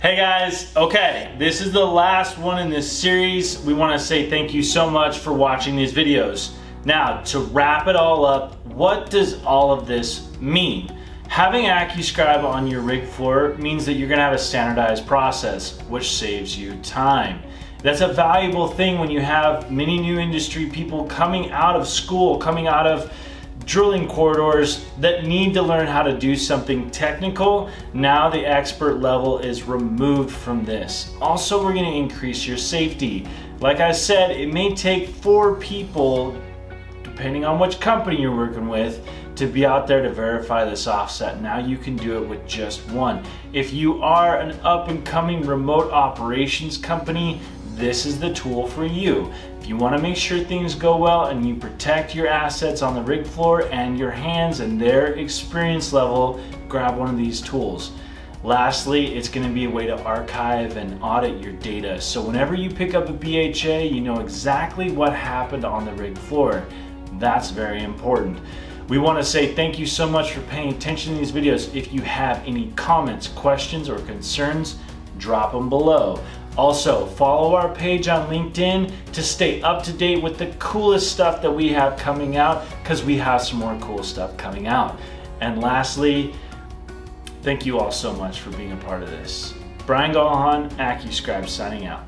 Hey guys, okay, this is the last one in this series. We want to say thank you so much for watching these videos. Now, to wrap it all up, what does all of this mean? Having AccuScribe on your rig floor means that you're going to have a standardized process, which saves you time. That's a valuable thing when you have many new industry people coming out of school, coming out of drilling corridors that need to learn how to do something technical. Now the expert level is removed from this. Also, we're going to increase your safety. Like I said, it may take 4 people, depending on which company you're working with, to be out there to verify this offset. Now you can do it with just 1. If you are an up and coming remote operations company, this is the tool for you. If you want to make sure things go well and you protect your assets on the rig floor and your hands and their experience level, grab one of these tools. Lastly, it's going to be a way to archive and audit your data. So whenever you pick up a BHA, you know exactly what happened on the rig floor. That's very important. We want to say thank you so much for paying attention to these videos. If you have any comments, questions, or concerns, drop them below. Also, follow our page on LinkedIn to stay up to date with the coolest stuff that we have coming out, because we have some more cool stuff coming out. And lastly, thank you all so much for being a part of this. Brian Gallahan, AccuScribe signing out.